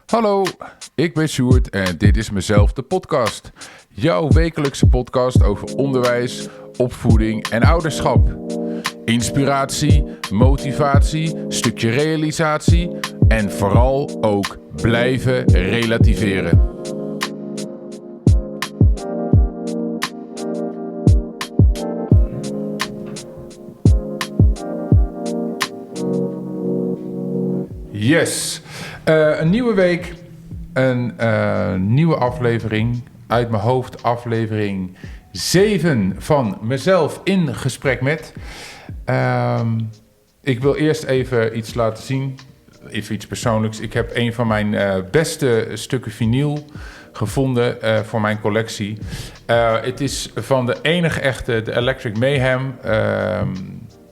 Hallo, ik ben Sjoerd en dit is Mezelf de podcast. Jouw wekelijkse podcast over onderwijs, opvoeding en ouderschap. Inspiratie, motivatie, stukje realisatie en vooral ook blijven relativeren. Yes, een nieuwe week, een nieuwe aflevering, uit mijn hoofd aflevering 7 van Mezelf in gesprek met. Ik wil eerst even iets laten zien, even iets persoonlijks. Ik heb een van mijn beste stukken vinyl gevonden voor mijn collectie. Het is van de enige echte, de Electric Mayhem,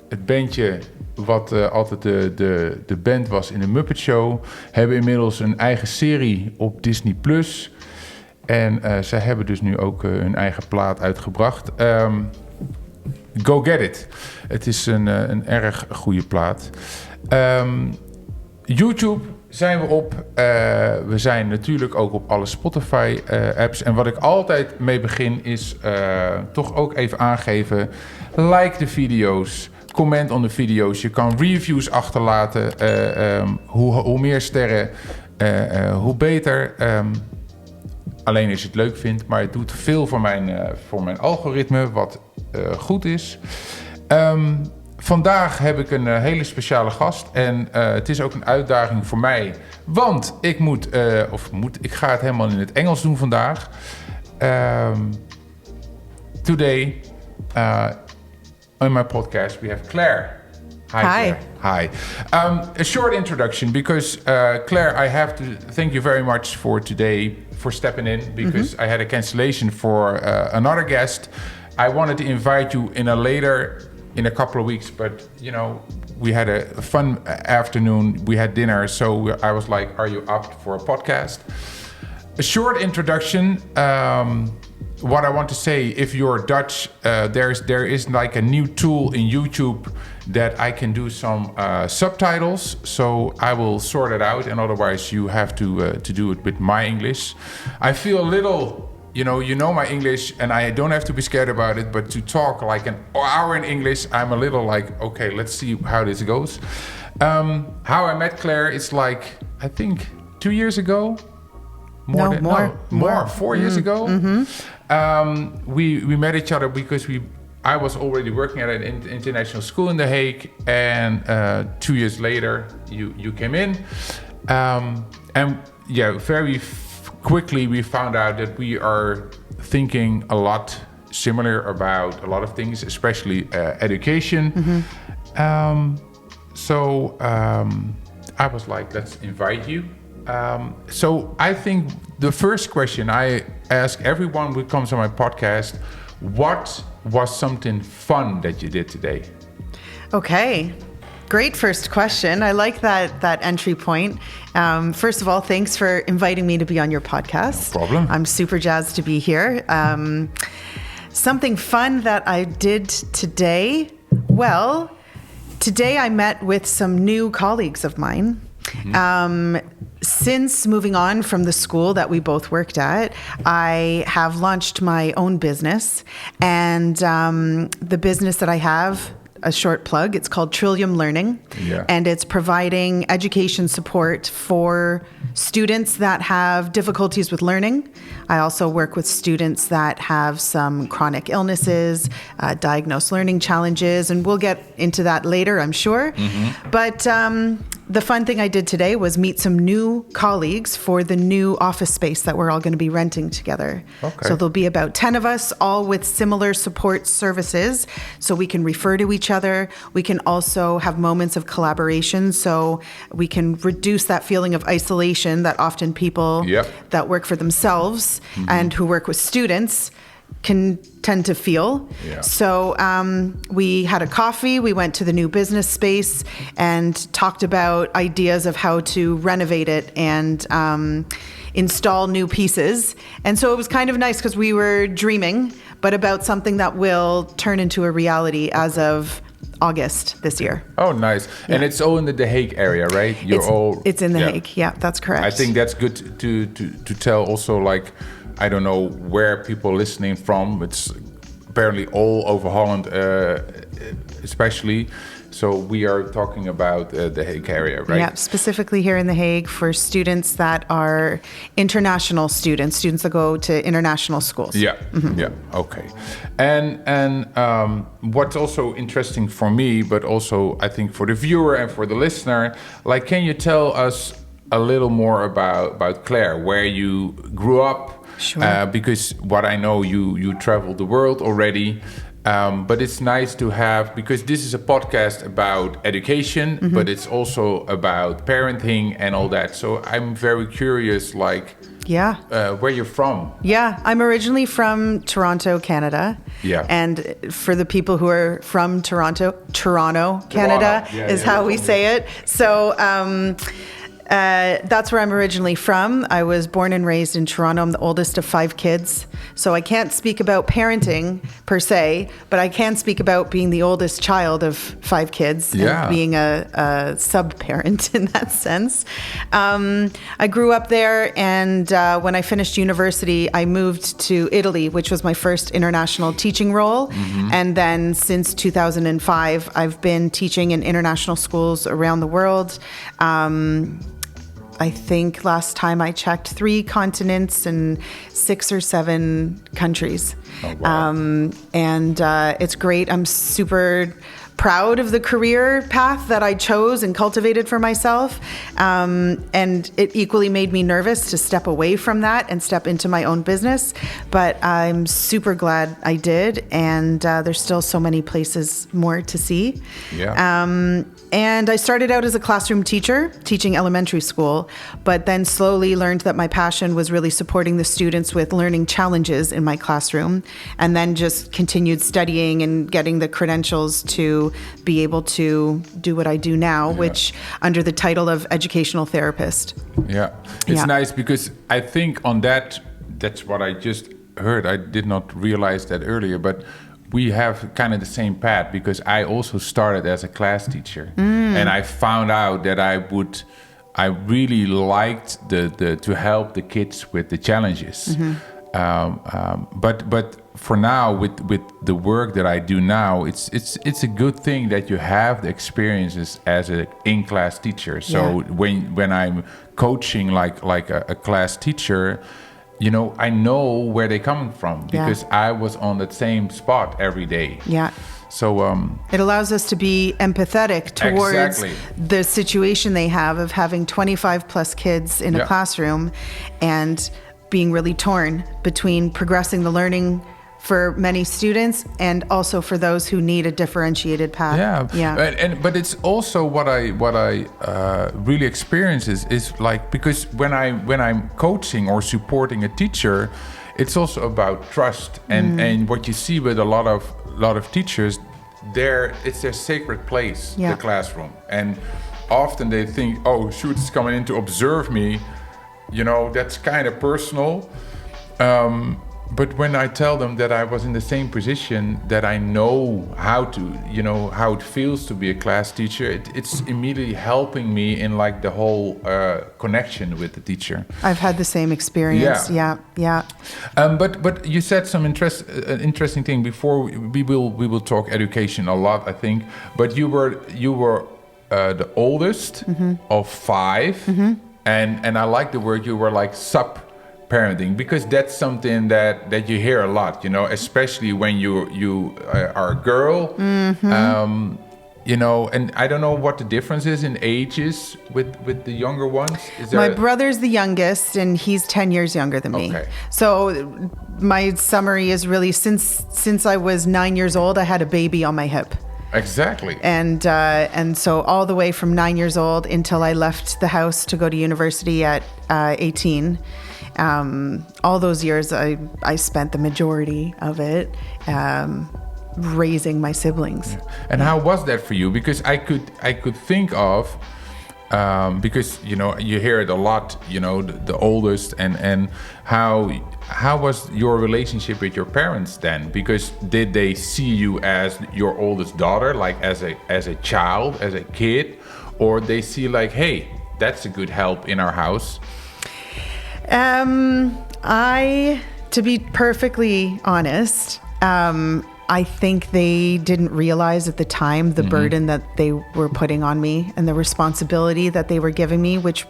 het bandje wat altijd de band was in de Muppet Show, hebben inmiddels een eigen serie op Disney+. En zij hebben dus nu ook hun eigen plaat uitgebracht. Go Get It. Het is een erg goede plaat. YouTube zijn we op. We zijn natuurlijk ook op alle Spotify-apps. En wat ik altijd mee begin is toch ook even aangeven. Like de video's. Comment onder de video's. Je kan reviews achterlaten. Hoe meer sterren, hoe beter. Alleen als je het leuk vindt. Maar het doet veel voor mijn algoritme, wat goed is. Vandaag heb ik een hele speciale gast. En het is ook een uitdaging voor mij. Want ik ik ga het helemaal in het Engels doen vandaag. Today, on my podcast, we have Claire. Hi. Claire. Hi. A short introduction, because Claire, I have to thank you very much for today for stepping in, because I had a cancellation for another guest. I wanted to invite you in a couple of weeks, but we had a fun afternoon. We had dinner, so I was like, "Are you up for a podcast?" A short introduction. What I want to say, if you're Dutch, there is like a new tool in YouTube that I can do some subtitles. So I will sort it out, and otherwise you have to do it with my English. I feel a little, you know my English, and I don't have to be scared about it. But to talk like an hour in English, I'm a little like, okay, let's see how this goes. How I met Claire, it's like I think 2 years ago. More. 4 years ago. We met each other because I was already working at an international school in The Hague, and 2 years later you came in, and very quickly we found out that we are thinking a lot similar about a lot of things, especially education. So I was like, let's invite you. So I think the first question I ask everyone who comes on my podcast, what was something fun that you did today? Okay. Great first question. I like that entry point. First of all, thanks for inviting me to be on your podcast. No problem. I'm super jazzed to be here. Something fun that I did today. Well, today I met with some new colleagues of mine. Since moving on from the school that we both worked at, I have launched my own business. And the business that I have, a short plug, it's called Trillium Learning. Yeah. And it's providing education support for students that have difficulties with learning. I also work with students that have some chronic illnesses, diagnosed learning challenges, and we'll get into that later, I'm sure. But the fun thing I did today was meet some new colleagues for the new office space that we're all going to be renting together. Okay. So there'll be about 10 of us, all with similar support services, so we can refer to each other. We can also have moments of collaboration, so we can reduce that feeling of isolation that often people that work for themselves and who work with students can tend to feel. Yeah. So we had a coffee, we went to the new business space and talked about ideas of how to renovate it and install new pieces. And so it was kind of nice because we were dreaming, but about something that will turn into a reality as of August this year. Oh, nice. Yeah. And it's all in the Hague area, right? It's in the Hague. Yeah, that's correct. I think that's good to tell also, like, I don't know where people listening from. It's apparently all over Holland, especially. So we are talking about the Hague area, right? Yeah, specifically here in The Hague for students that are international students that go to international schools. Yeah, yeah, okay. And what's also interesting for me, but also I think for the viewer and for the listener, like, can you tell us a little more about Claire, where you grew up? Sure. Because what I know, you traveled the world already. But it's nice to have, because this is a podcast about education, but it's also about parenting and all that. So I'm very curious, like, where you're from. Yeah, I'm originally from Toronto, Canada. Yeah. And for the people who are from Toronto, Canada is how we say it. So that's where I'm originally from. I was born and raised in Toronto. I'm the oldest of 5 kids. So I can't speak about parenting per se, but I can speak about being the oldest child of 5 kids and being a sub-parent in that sense. I grew up there, and when I finished university, I moved to Italy, which was my first international teaching role. And then since 2005, I've been teaching in international schools around the world. I think last time I checked 3 continents and 6 or 7 countries. Oh, wow. And it's great. I'm super proud of the career path that I chose and cultivated for myself. And it equally made me nervous to step away from that and step into my own business. But I'm super glad I did. And there's still so many places more to see. Yeah. And I started out as a classroom teacher, teaching elementary school, but then slowly learned that my passion was really supporting the students with learning challenges in my classroom, and then just continued studying and getting the credentials to be able to do what I do now, which under the title of educational therapist. Yeah, it's nice because I think on that's what I just heard. I did not realize that earlier, but we have kind of the same path, because I also started as a class teacher, and I found out that I really liked to help the kids with the challenges. But for now, with the work that I do now, it's a good thing that you have the experiences as a in-class teacher. So when I'm coaching like a class teacher, you know, I know where they're coming from, because I was on the same spot every day. Yeah. So it allows us to be empathetic towards the situation they have of having 25 plus kids in a classroom and being really torn between progressing the learning for many students and also for those who need a differentiated path. But it's also what I really experience is like, because when I'm coaching or supporting a teacher, it's also about trust, and what you see with a lot of teachers, it's their sacred place, the classroom, and often they think, oh shoot, it's coming in to observe me, you know, that's kind of personal. But when I tell them that I was in the same position, that I know how it feels to be a class teacher, it's immediately helping me in like the whole connection with the teacher. I've had the same experience. Yeah. But you said some interesting thing before. We will talk education a lot, I think. But you were the oldest of 5, and I like the word, you were like parenting, because that's something that you hear a lot, you know, especially when you are a girl, you know, and I don't know what the difference is in ages with the younger ones. My brother's the youngest, and he's 10 years younger than me. So my summary is really, since I was 9 years old, I had a baby on my hip. Exactly. And so all the way from 9 years old until I left the house to go to university at 18. All those years, I spent the majority of it raising my siblings. And how was that for you? Because I could think of, because, you know, you hear it a lot, you know, the oldest, and how how was your relationship with your parents then? Because did they see you as your oldest daughter, like as a child, as a kid, or they see like, hey, that's a good help in our house? To be perfectly honest, I think they didn't realize at the time the burden that they were putting on me and the responsibility that they were giving me, which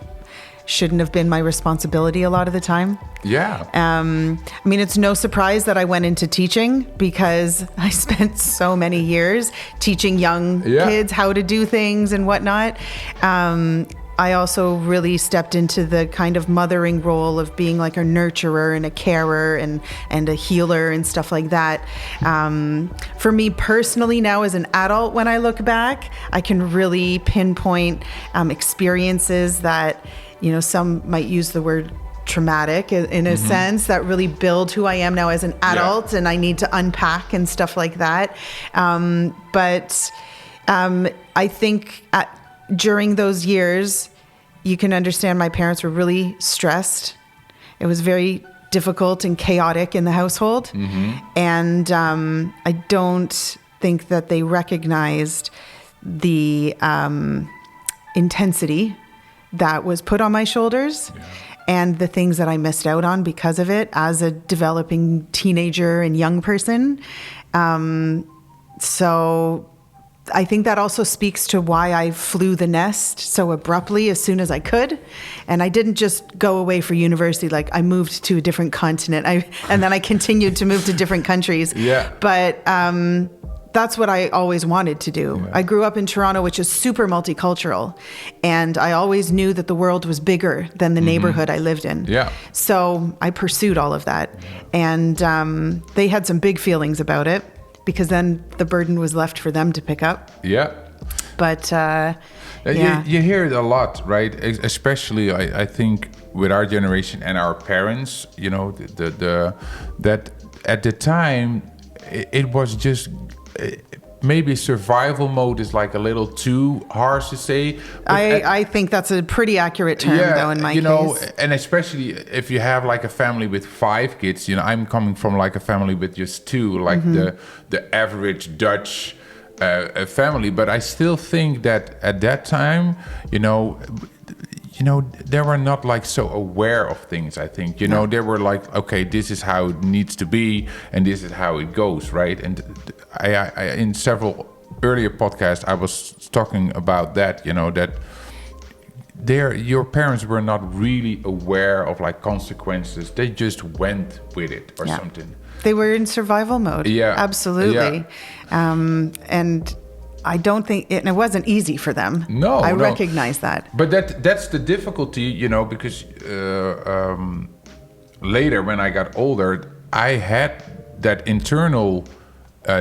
shouldn't have been my responsibility a lot of the time. Yeah. I mean, it's no surprise that I went into teaching because I spent so many years teaching young kids how to do things and whatnot. I also really stepped into the kind of mothering role of being like a nurturer and a carer and a healer and stuff like that. For me personally now as an adult, when I look back, I can really pinpoint experiences that, some might use the word traumatic in a sense, that really build who I am now as an adult, and I need to unpack and stuff like that. But I think during those years, you can understand my parents were really stressed. It was very difficult and chaotic in the household. And I don't think that they recognized the intensity that was put on my shoulders and the things that I missed out on because of it as a developing teenager and young person. So I think that also speaks to why I flew the nest so abruptly as soon as I could. And I didn't just go away for university, like I moved to a different continent. And then I continued to move to different countries. But that's what I always wanted to do. I grew up in Toronto, which is super multicultural. And I always knew that the world was bigger than the neighborhood I lived in. So I pursued all of that. And they had some big feelings about it, because then the burden was left for them to pick up. But you hear it a lot, right? Especially, I think, with our generation and our parents. That at the time it was just maybe survival mode is like a little too harsh to say. I think that's a pretty accurate term, though, in my case. And especially if you have like a family with 5 kids. I'm coming from like a family with just 2, like the average Dutch family. But I still think that at that time, they were not like so aware of things. I think they were like, okay, this is how it needs to be, and this is how it goes, right? And I in several earlier podcasts, I was talking about that. That your parents were not really aware of like consequences. They just went with it or something. They were in survival mode. Absolutely. And I don't think it wasn't easy for them. No, I recognize that. But that's the difficulty, because later when I got older, I had that internal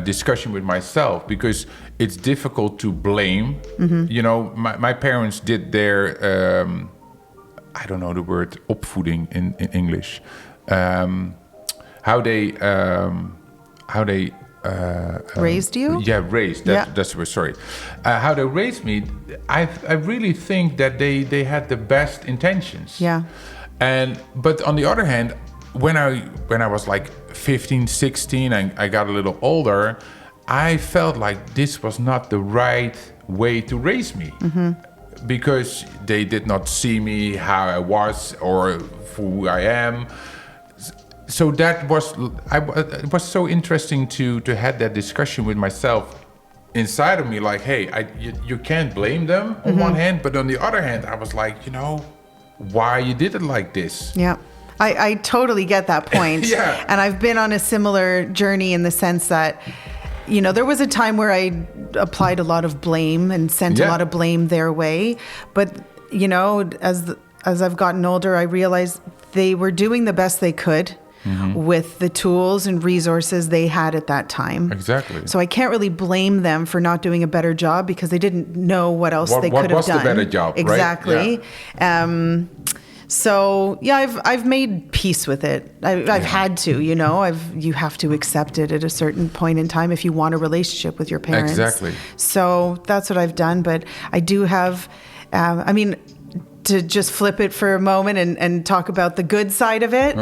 discussion with myself, because it's difficult to blame. My parents did their I don't know the word opvoeding in English. How they raised you? Raised. That's the word. Sorry. How they raised me, I really think that they had the best intentions. But on the other hand, when I was like 15, 16, and I got a little older, I felt like this was not the right way to raise me. Because they did not see me how I was or for who I am. So that was, it was so interesting to have that discussion with myself inside of me. Like, hey, you can't blame them on one hand, but on the other hand, I was like, why you did it like this? I totally get that point. And I've been on a similar journey in the sense that, there was a time where I applied a lot of blame and sent a lot of blame their way. But, as I've gotten older, I realized they were doing the best they could with the tools and resources they had at that time. Exactly. So I can't really blame them for not doing a better job, because they didn't know what else they could have done. What was the better job, exactly. Right? So I've made peace with it. I've had to, you have to accept it at a certain point in time if you want a relationship with your parents. Exactly. So that's what I've done. But I do have, to just flip it for a moment and talk about the good side of it,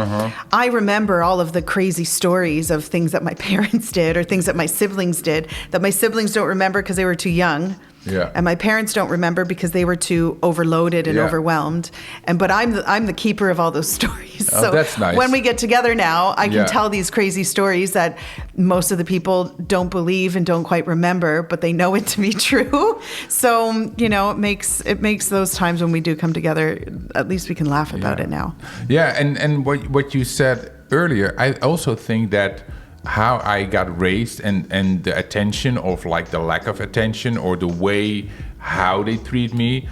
I remember all of the crazy stories of things that my parents did or things that my siblings did that my siblings don't remember because they were too young. Yeah. And my parents don't remember because they were too overloaded and overwhelmed. But I'm the keeper of all those stories. Oh, so that's nice. when we get together now, I can tell these crazy stories that most of the people don't believe and don't quite remember, but they know it to be true. So, it makes those times when we do come together, at least we can laugh about it now. Yeah, and what you said earlier, I also think that how I got raised and the attention of like the lack of attention or the way how they treat me,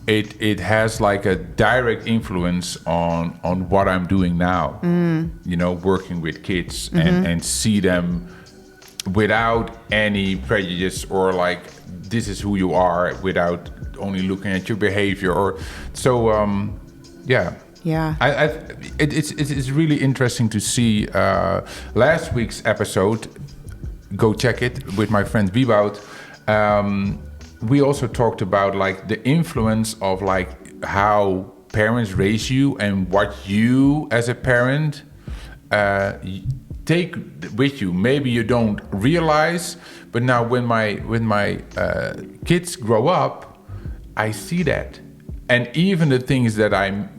it has like a direct influence on what I'm doing now. Working with kids and see them without any prejudice or like this is who you are without only looking at your behavior or so. Yeah. It's really interesting to see last week's episode. Go check it with my friend Wieboud. We also talked about like the influence of like how parents raise you and what you as a parent take with you. Maybe you don't realize, but now when my kids grow up, I see that. And even the things that I'm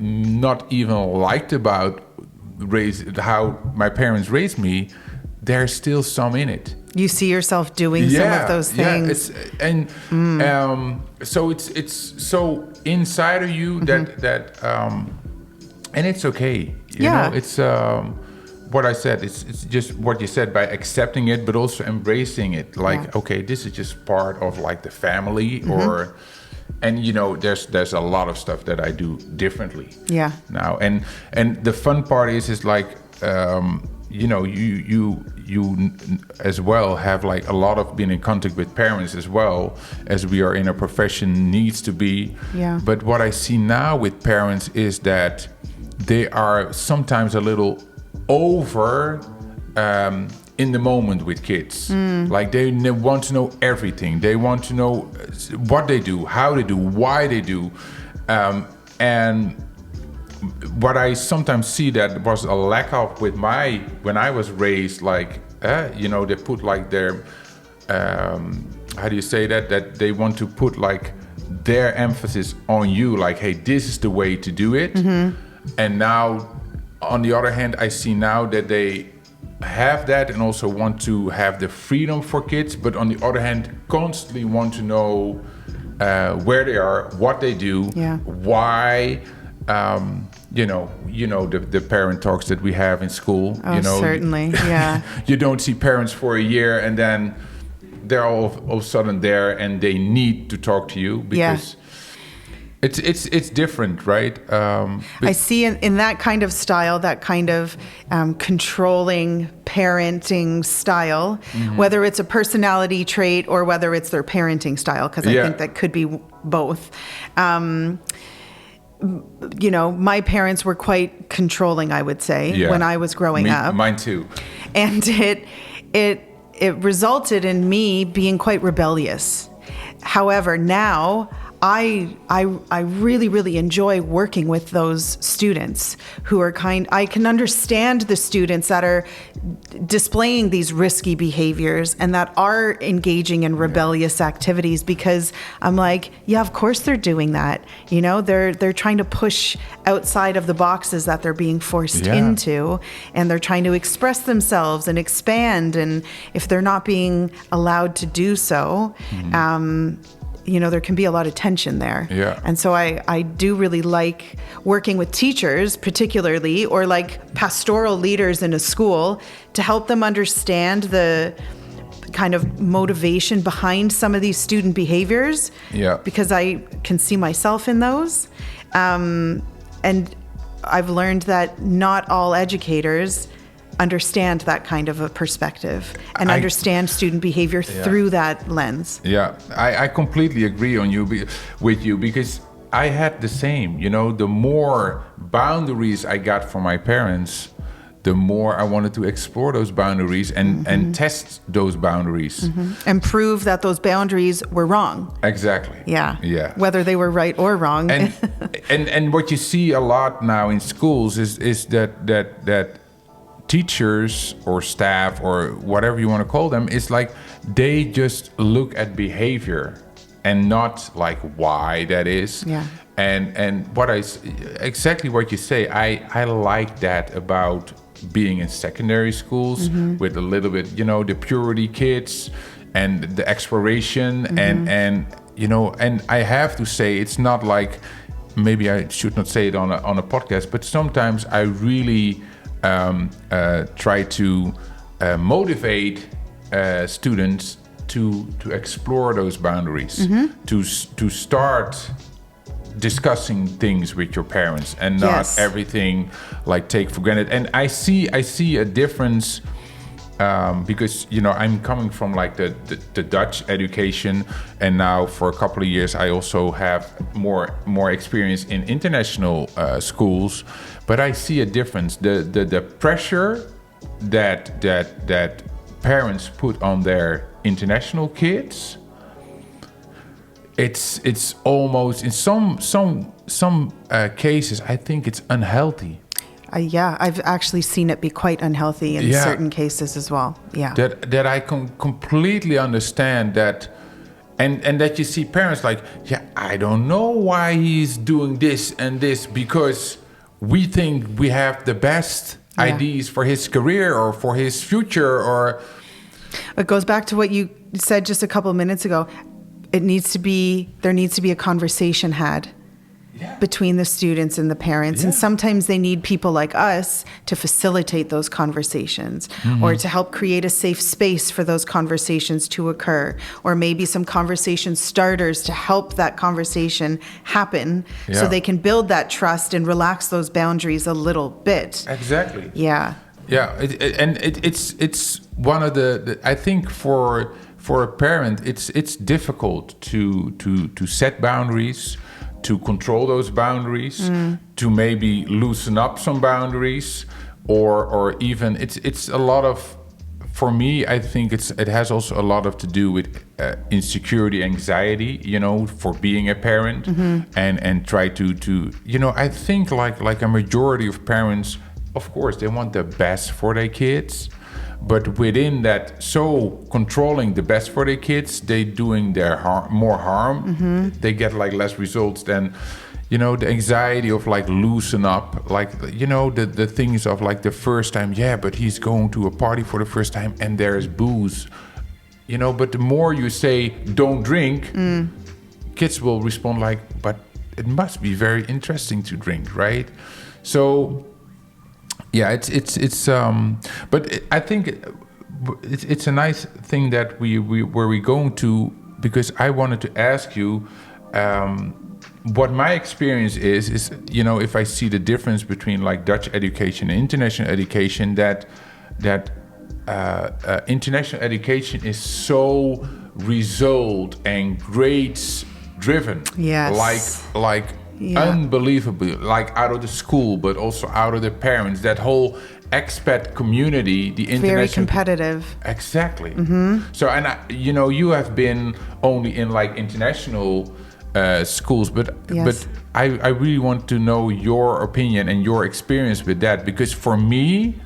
not even liked about how my parents raised me, there's still some in it. You see yourself doing some of those things. So it's so inside of you that and it's okay. You know, it's what I said. It's just what you said, by accepting it, but also embracing it. Like, okay, this is just part of like the family or. And there's a lot of stuff that I do differently now, and the fun part is like you as well have like a lot of been in contact with parents as well as we are in a profession needs to be. But what I see now with parents is that they are sometimes a little over in the moment with kids. Like they want to know everything. They want to know what they do, how they do, why they do. And what I sometimes see that was a lack of with when I was raised, like, they put like their, how do you say that they want to put like their emphasis on you, like, hey, this is the way to do it. And now, on the other hand, I see now that they have that and also want to have the freedom for kids, but on the other hand constantly want to know where they are, what they do, why. The parent talks that we have in school. Certainly, you don't see parents for a year and then they're all of a sudden there and they need to talk to you because it's different, right? I see in that kind of style, that kind of controlling parenting style, whether it's a personality trait or whether it's their parenting style, because I think that could be both. My parents were quite controlling, I would say, when I was growing up. Mine too. And it resulted in me being quite rebellious. However, now I really, really enjoy working with those students who are I can understand the students that are displaying these risky behaviors and that are engaging in rebellious activities, because I'm like, of course they're doing that. They're trying to push outside of the boxes that they're being forced into, and they're trying to express themselves and expand. And if they're not being allowed to do so, there can be a lot of tension there. And so I do really like working with teachers particularly, or like pastoral leaders in a school, to help them understand the kind of motivation behind some of these student behaviors, because I can see myself in those. And I've learned that not all educators understand that kind of a perspective and understand student behavior through that lens. I completely agree with you, because I had the same. The more boundaries I got from my parents, the more I wanted to explore those boundaries and test those boundaries. And prove that those boundaries were wrong. Exactly. Whether they were right or wrong. And And what you see a lot now in schools is that teachers or staff or whatever you want to call them is like they just look at behavior and not like why that is. Yeah. And exactly what you say, I like that about being in secondary schools with a little bit, the purity kids and the exploration and I have to say it's not like, maybe I should not say it on a podcast, but sometimes I really try to motivate students to explore those boundaries, to start discussing things with your parents and not everything like take for granted. And I see a difference because I'm coming from like the Dutch education, and now for a couple of years I also have more experience in international schools. But I see a difference. The pressure that parents put on their international kids, it's almost in some cases I think it's unhealthy. I've actually seen it be quite unhealthy in certain cases as well. Yeah, that I can completely understand that, and that you see parents like, I don't know why he's doing this and this, because we think we have the best ideas for his career or for his future. Or it goes back to what you said just a couple of minutes ago. There needs to be a conversation had between the students and the parents. And sometimes they need people like us to facilitate those conversations or to help create a safe space for those conversations to occur, or maybe some conversation starters to help that conversation happen so they can build that trust and relax those boundaries a little bit. Exactly. Yeah. Yeah. It's one of the I think for a parent, it's difficult to set boundaries, to control those boundaries, to maybe loosen up some boundaries, or even it's a lot of, for me, I think it has also a lot of to do with insecurity, anxiety, for being a parent, and try to I think like a majority of parents, of course, they want the best for their kids. But within that, so controlling the best for their kids, they doing their more harm. They get like less results than, the anxiety of like loosen up, like, the things of like the first time. Yeah, but he's going to a party for the first time and there's booze, But the more you say don't drink, kids will respond like, but it must be very interesting to drink, right? So. Yeah, it's but I think it's a nice thing that we're going to, because I wanted to ask you what my experience is if I see the difference between like Dutch education and international education, that international education is so result and grades driven. Yes. Like. Unbelievably, like out of the school, but also out of the parents. That whole expat community, the international, very competitive. Exactly. So, and you have been only in like international schools, but I really want to know your opinion and your experience with that, because for me,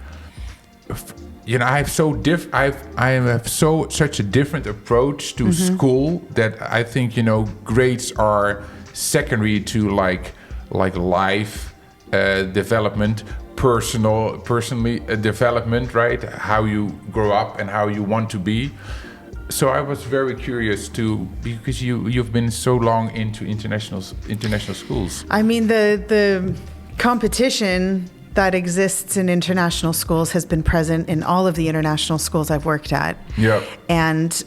I have such a different approach to school that I think grades are secondary to like life development, personally development, right? How you grow up and how you want to be. So I was very curious because you've been so long into international schools. I mean, the competition that exists in international schools has been present in all of the international schools I've worked at. Yeah. And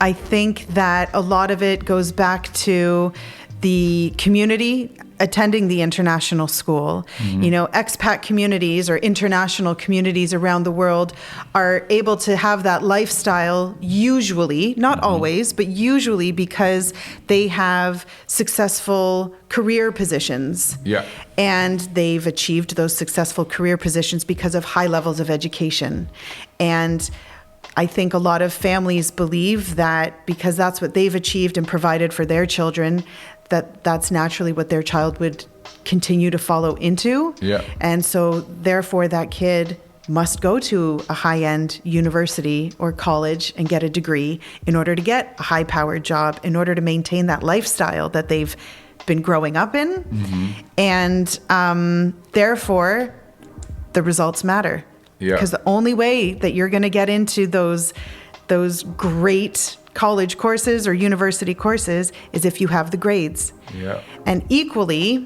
I think that a lot of it goes back to the community attending the international school. Expat communities or international communities around the world are able to have that lifestyle usually, not always, but usually because they have successful career positions. Yeah. And they've achieved those successful career positions because of high levels of education. And I think a lot of families believe that because that's what they've achieved and provided for their children, that's naturally what their child would continue to follow into. Yeah. And so therefore that kid must go to a high-end university or college and get a degree in order to get a high-powered job, in order to maintain that lifestyle that they've been growing up in. And therefore, the results matter. Yeah. Because the only way that you're going to get into those great college courses or university courses is if you have the grades. Yeah. And equally,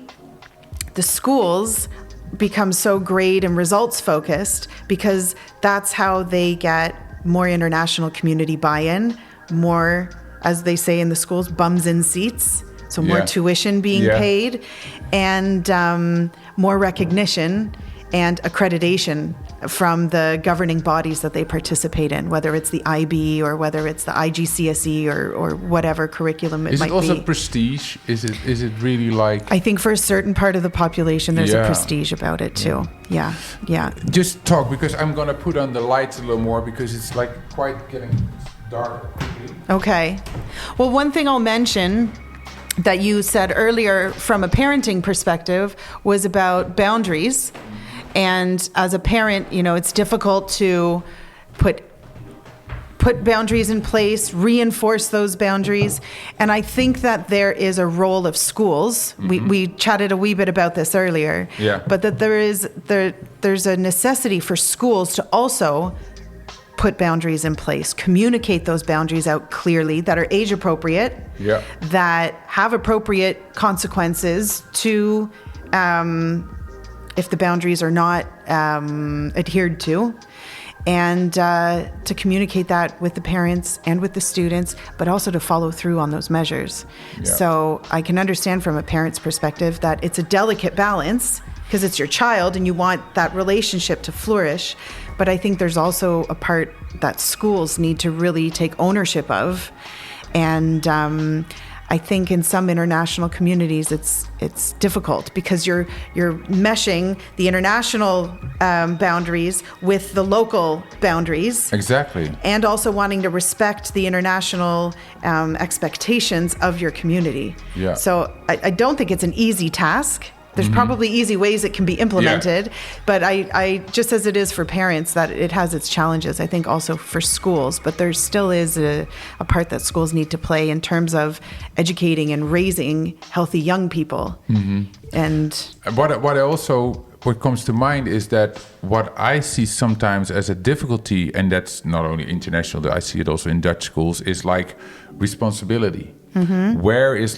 the schools become so grade and results focused because that's how they get more international community buy-in, more, as they say in the schools, bums in seats. So more tuition being paid, and more recognition and accreditation from the governing bodies that they participate in, whether it's the IB or whether it's the IGCSE or whatever curriculum it might be. Is it also prestige? Is it really like... I think for a certain part of the population, there's a prestige about it too. Yeah. Just talk, because I'm going to put on the lights a little more, because it's like quite getting dark quickly. Okay. Well, one thing I'll mention that you said earlier from a parenting perspective was about boundaries. And as a parent, it's difficult to put boundaries in place, reinforce those boundaries. And I think that there is a role of schools. We chatted a wee bit about this earlier. Yeah. But that there's a necessity for schools to also put boundaries in place, communicate those boundaries out clearly, that are age appropriate, that have appropriate consequences to if the boundaries are not adhered to, and to communicate that with the parents and with the students, but also to follow through on those measures. Yeah. So I can understand from a parent's perspective that it's a delicate balance, because it's your child and you want that relationship to flourish. But I think there's also a part that schools need to really take ownership of. And I think in some international communities, it's difficult because you're meshing the international boundaries with the local boundaries. Exactly. And also wanting to respect the international expectations of your community. Yeah. So I don't think it's an easy task. There's probably easy ways it can be implemented, but I just as it is for parents, that it has its challenges, I think also for schools, but there still is a part that schools need to play in terms of educating and raising healthy young people. And what comes to mind is that what I see sometimes as a difficulty, and that's not only international, I see it also in Dutch schools, is like responsibility. Where is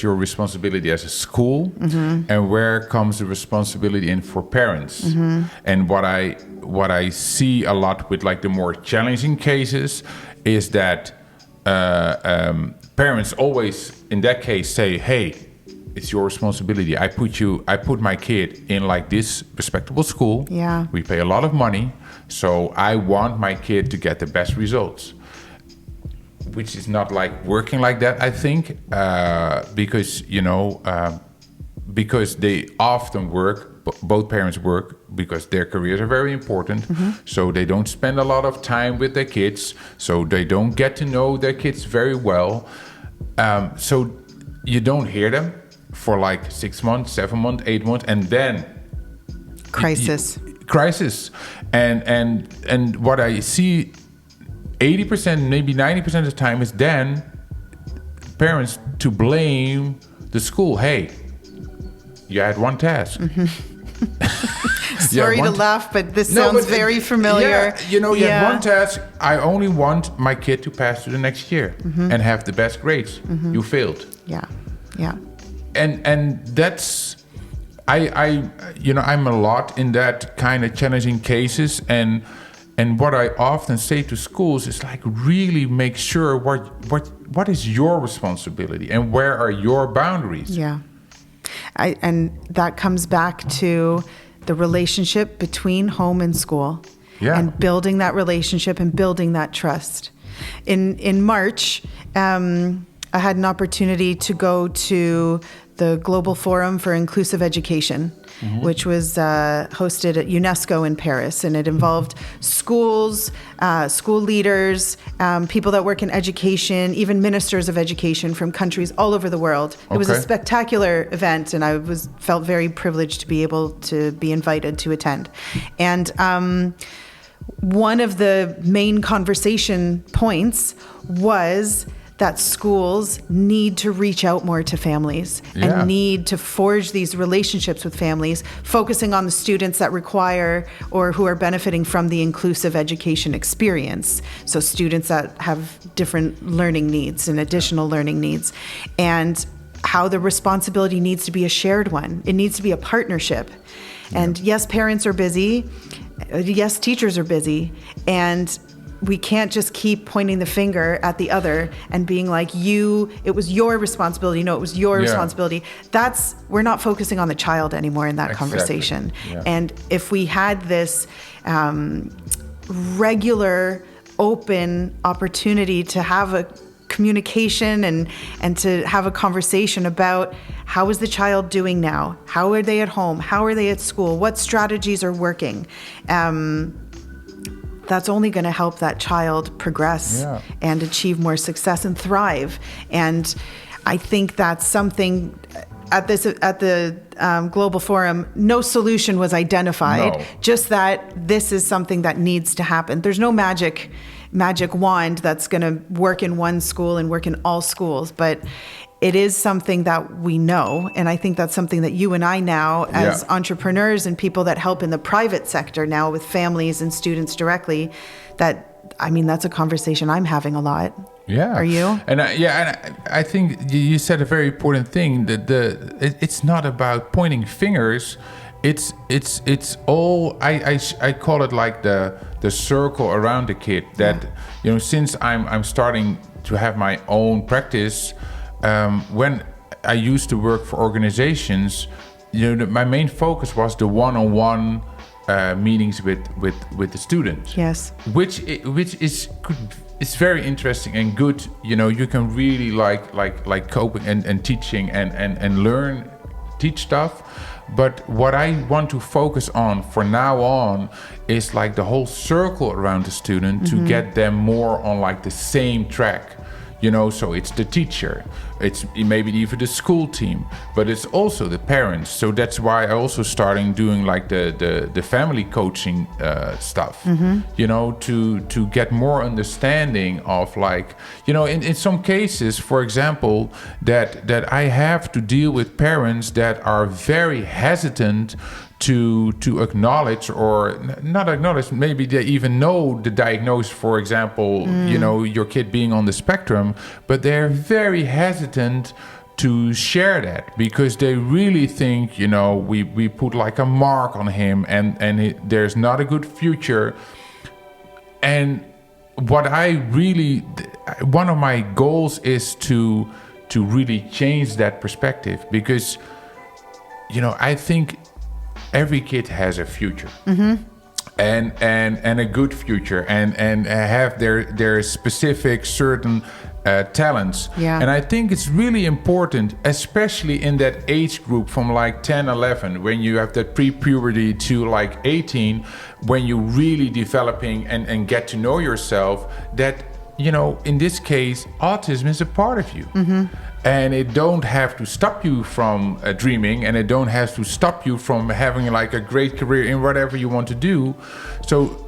your responsibility as a school, and where comes the responsibility in for parents? And what I see a lot with like the more challenging cases is that parents always in that case say, hey, it's your responsibility. I put my kid in like this respectable school. Yeah. We pay a lot of money, so I want my kid to get the best results. Which is not like working like that, I think, because they often work, both parents work because their careers are very important. So they don't spend a lot of time with their kids, so they don't get to know their kids very well. So you don't hear them for like 6 months, 7 months, 8 months, and then crisis. And what I see 80%, maybe 90% of the time is then parents to blame the school. Hey, you had one task. Sorry to laugh, but this sounds very familiar. Yeah, you had one task. I only want my kid to pass to the next year and have the best grades. You failed. Yeah. And that's, I'm a lot in that kind of challenging cases, and what I often say to schools is like really make sure what is your responsibility and where are your boundaries. Yeah. And that comes back to the relationship between home and school. Yeah. And building that relationship and building that trust. In March, I had an opportunity to go to the Global Forum for Inclusive Education. which was hosted at UNESCO in Paris. And it involved schools, school leaders, people that work in education, even ministers of education from countries all over the world. It was a spectacular event, and I felt very privileged to be able to be invited to attend. And one of the main conversation points was that schools need to reach out more to families and need to forge these relationships with families, focusing on the students that require or who are benefiting from the inclusive education experience. So students that have different learning needs and additional learning needs, and how the responsibility needs to be a shared one. It needs to be a partnership. And yes, parents are busy. Yes, teachers are busy. And we can't just keep pointing the finger at the other and being like, it was your responsibility. No, it was your responsibility. We're not focusing on the child anymore in that conversation. Yeah. And if we had this regular, open opportunity to have a communication and to have a conversation about how is the child doing now? How are they at home? How are they at school? What strategies are working? That's only going to help that child progress and achieve more success and thrive. And I think that's something at the Global Forum, no solution was identified, just that this is something that needs to happen. There's no magic wand that's going to work in one school and work in all schools, but it is something that we know. And I think that's something that you and I now, as entrepreneurs and people that help in the private sector now with families and students directly, that's a conversation I'm having a lot. Yeah. Are you? And I think you said a very important thing, that it's not about pointing fingers. It's all, I call it like the circle around the kid, that since I'm starting to have my own practice, when I used to work for organizations, my main focus was the one-on-one meetings with the student. Yes. Which is very interesting and good. You can really like coping and teaching and teach stuff. But what I want to focus on for now on is like the whole circle around the student, to get them more on like the same track. So it's the teacher, it's maybe even the school team, but it's also the parents. So that's why I also starting doing like the family coaching stuff, to get more understanding of like, in some cases, for example, that I have to deal with parents that are very hesitant to acknowledge, or not acknowledge, maybe they even know the diagnosis, for example, your kid being on the spectrum, but they're very hesitant to share that because they really think, we put like a mark on him and there's not a good future. And what one of my goals is to really change that perspective, because, I think every kid has a future, and a good future, and have their specific certain talents. Yeah. And I think it's really important, especially in that age group from like 10, 11, when you have that pre-puberty to like 18, when you're really developing and get to know yourself, that, in this case, autism is a part of you. And it don't have to stop you from dreaming, and it don't have to stop you from having like a great career in whatever you want to do. So,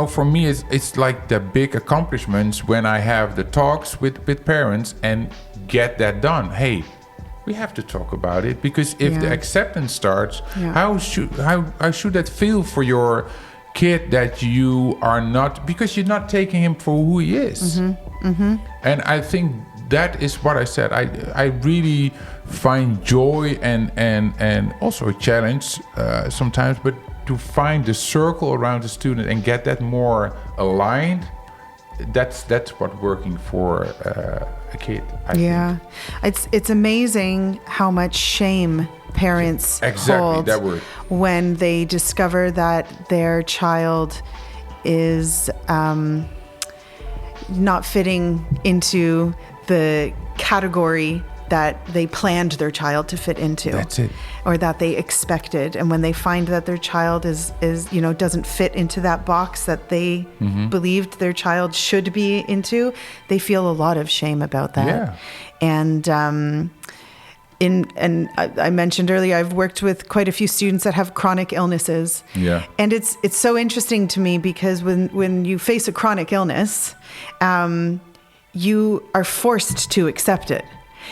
for me, it's like the big accomplishments when I have the talks with parents and get that done. Hey, we have to talk about it, because if the acceptance starts, how should that feel for your kid, that you are not, because you're not taking him for who he is. And I think that is what I said. I really find joy and also a challenge sometimes, but to find the circle around the student and get that more aligned, that's what working for a kid, I think. It's amazing how much shame parents hold that word. When they discover that their child is not fitting into the category that they planned their child to fit into. That's it. Or that they expected. And when they find that their child is doesn't fit into that box that they believed their child should be into, they feel a lot of shame about that. Yeah. And I mentioned earlier, I've worked with quite a few students that have chronic illnesses. Yeah. And it's so interesting to me because when you face a chronic illness, you are forced to accept it.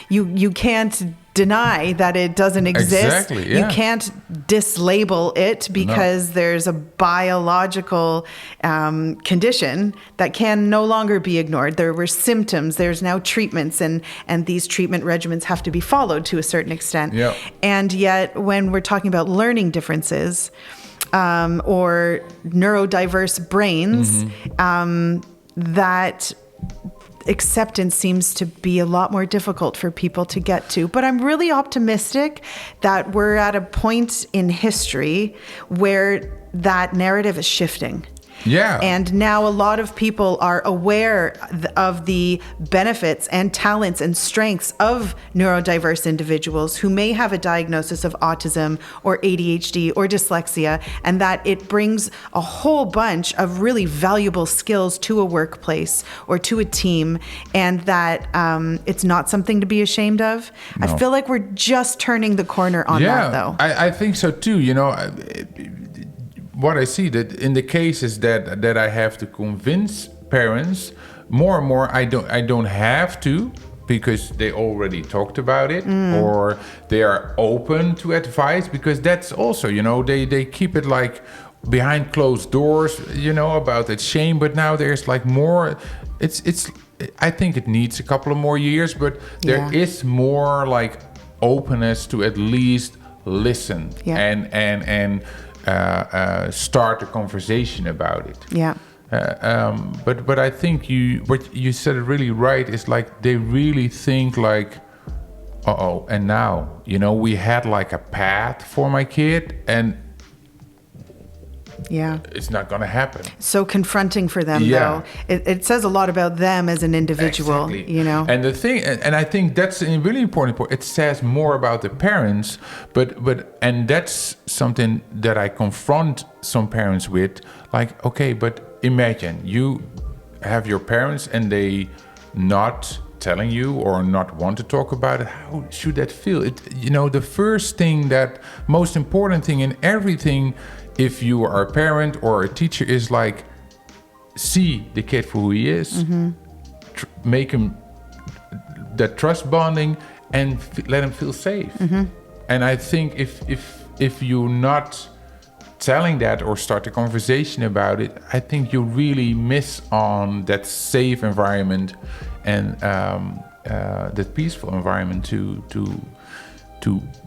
You can't deny that it doesn't exist. Exactly, yeah. You can't dislabel it because there's a biological condition that can no longer be ignored. There were symptoms. There's now treatments, and these treatment regimens have to be followed to a certain extent. Yeah. And yet, when we're talking about learning differences or neurodiverse brains, that acceptance seems to be a lot more difficult for people to get to. But I'm really optimistic that we're at a point in history where that narrative is shifting. Yeah. And now a lot of people are aware of the benefits and talents and strengths of neurodiverse individuals who may have a diagnosis of autism or ADHD or dyslexia, and that it brings a whole bunch of really valuable skills to a workplace or to a team, and that it's not something to be ashamed of. No. I feel like we're just turning the corner on that, though. I think so too. What I see that in the cases that I have to convince parents, more and more I don't have to, because they already talked about it, or they are open to advice, because that's also, they keep it like behind closed doors, about that shame. But now there's like more. It's. I think it needs a couple of more years, but there is more like openness to at least listen and start a conversation about it. Yeah. But I think what you said really right is like they really think like, and now we had like a path for my kid, and it's not gonna happen. So confronting for them, though. It says a lot about them as an individual. Exactly. And the thing, and I think that's a really important point. It says more about the parents, and that's something that I confront some parents with. Like, okay, but imagine you have your parents and they not telling you or not want to talk about it. How should that feel? The first thing, that most important thing in everything, if you are a parent or a teacher, is like, see the kid for who he is, make him that trust bonding, and let him feel safe. And I think if you're not telling that or start a conversation about it, I think you really miss on that safe environment and that peaceful environment to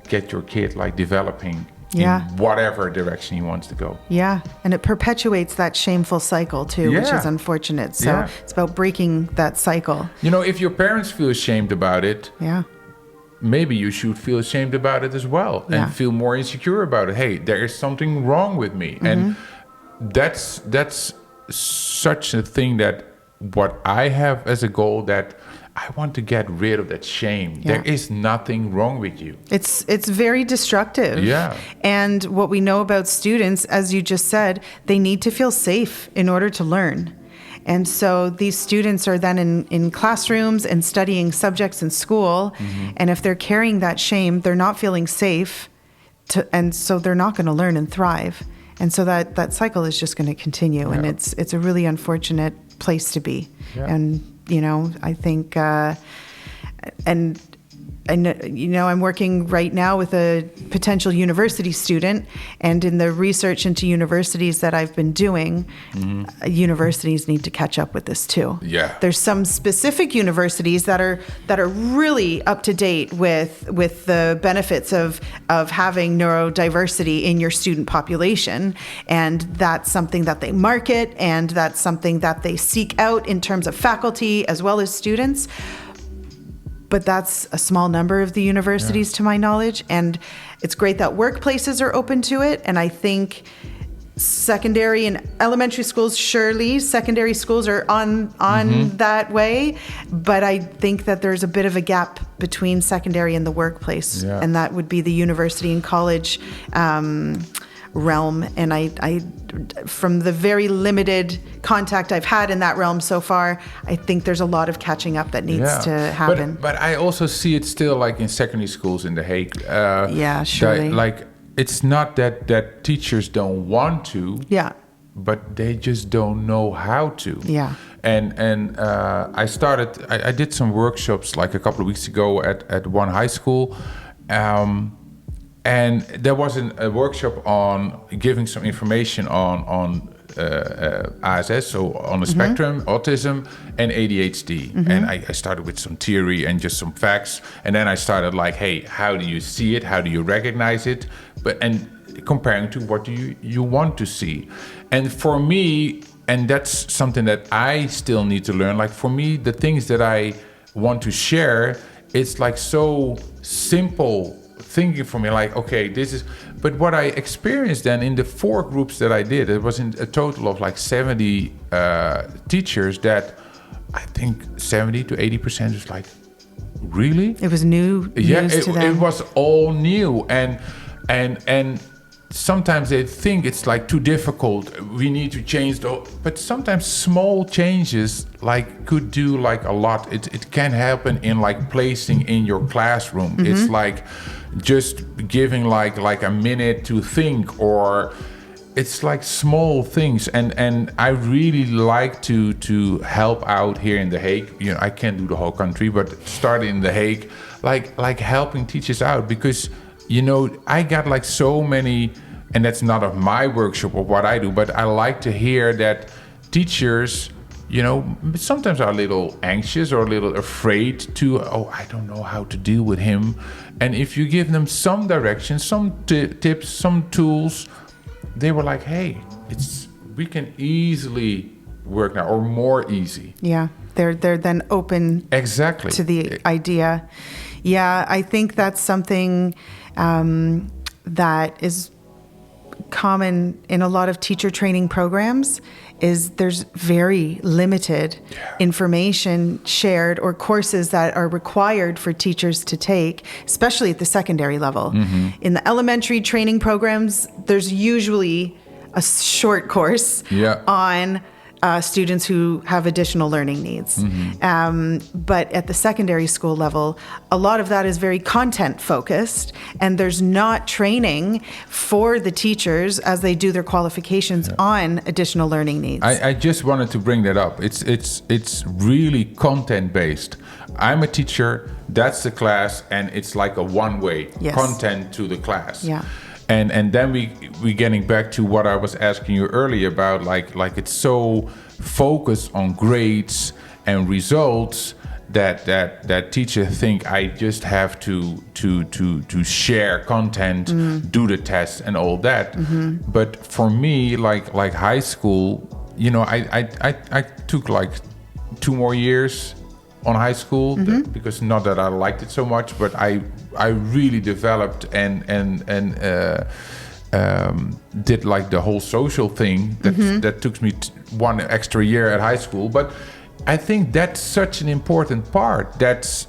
get your kid like developing in whatever direction he wants to go. Yeah. And it perpetuates that shameful cycle too, which is unfortunate. So it's about breaking that cycle. If your parents feel ashamed about it, maybe you should feel ashamed about it as well, and feel more insecure about it. Hey, there is something wrong with me. And that's such a thing that what I have as a goal, that I want to get rid of that shame. There is nothing wrong with you. It's very destructive. Yeah. And what we know about students, as you just said, they need to feel safe in order to learn. And so these students are then in classrooms and studying subjects in school. And if they're carrying that shame, they're not feeling safe, and so they're not going to learn and thrive. And so that cycle is just going to continue. And it's a really unfortunate place to be. And I think, I'm working right now with a potential university student, and in the research into universities that I've been doing, universities need to catch up with this too. Yeah. There's some specific universities that are really up to date with the benefits of having neurodiversity in your student population, and that's something that they market, and that's something that they seek out in terms of faculty as well as students. But that's a small number of the universities, to my knowledge. And it's great that workplaces are open to it. And I think secondary and elementary schools, surely secondary schools are on that way, but I think that there's a bit of a gap between secondary and the workplace, and that would be the university and college realm. And I from the very limited contact I've had in that realm so far, I think there's a lot of catching up that needs to happen. But I also see it still like in secondary schools in The Hague. Surely. Like, it's not that teachers don't want to, but they just don't know how to. Yeah. And I did some workshops like a couple of weeks ago at one high school. And there was a workshop on giving some information on ASS, so on the spectrum, autism, and ADHD. And I started with some theory and just some facts. And then I started like, hey, how do you see it? How do you recognize it? And comparing to what do you want to see? And for me, and that's something that I still need to learn, like for me, the things that I want to share, it's like so simple thinking for me, like, okay, this is, but what I experienced then in the 4 groups that I did, it was in a total of like 70 teachers, that I think 70 to 80% was like, really? It was new news to them. It was all new. And sometimes they think it's like too difficult. We need to change but sometimes small changes like could do like a lot. It can happen in like placing in your classroom. It's like just giving like a minute to think, or it's like small things. And I really like to help out here in The Hague. You know, I can't do the whole country, but start in The Hague, like helping teachers out, because you know, I got like so many, and that's not of my workshop or what I do, but I like to hear that teachers, you know, sometimes are a little anxious or a little afraid to, I don't know how to deal with him. And if you give them some direction, some tips, some tools, they were like, hey, we can easily work now, or more easy. Yeah, they're then open exactly to the idea. Yeah, I think that's something that is common in a lot of teacher training programs, is there's very limited information shared or courses that are required for teachers to take, especially at the secondary level. In the elementary training programs, there's usually a short course on students who have additional learning needs. But at the secondary school level, a lot of that is very content focused, and there's not training for the teachers as they do their qualifications on additional learning needs. I just wanted to bring that up. It's really content based. I'm a teacher, that's the class, and it's like a one-way content to the class. And then we getting back to what I was asking you earlier about, like it's so focused on grades and results that teachers think I just have to share content, do the test and all that. But for me, like high school, you know, I took like 2 more years on high school because not that I liked it so much, but I really developed and did like the whole social thing that took me 1 extra year at high school. But I think that's such an important part that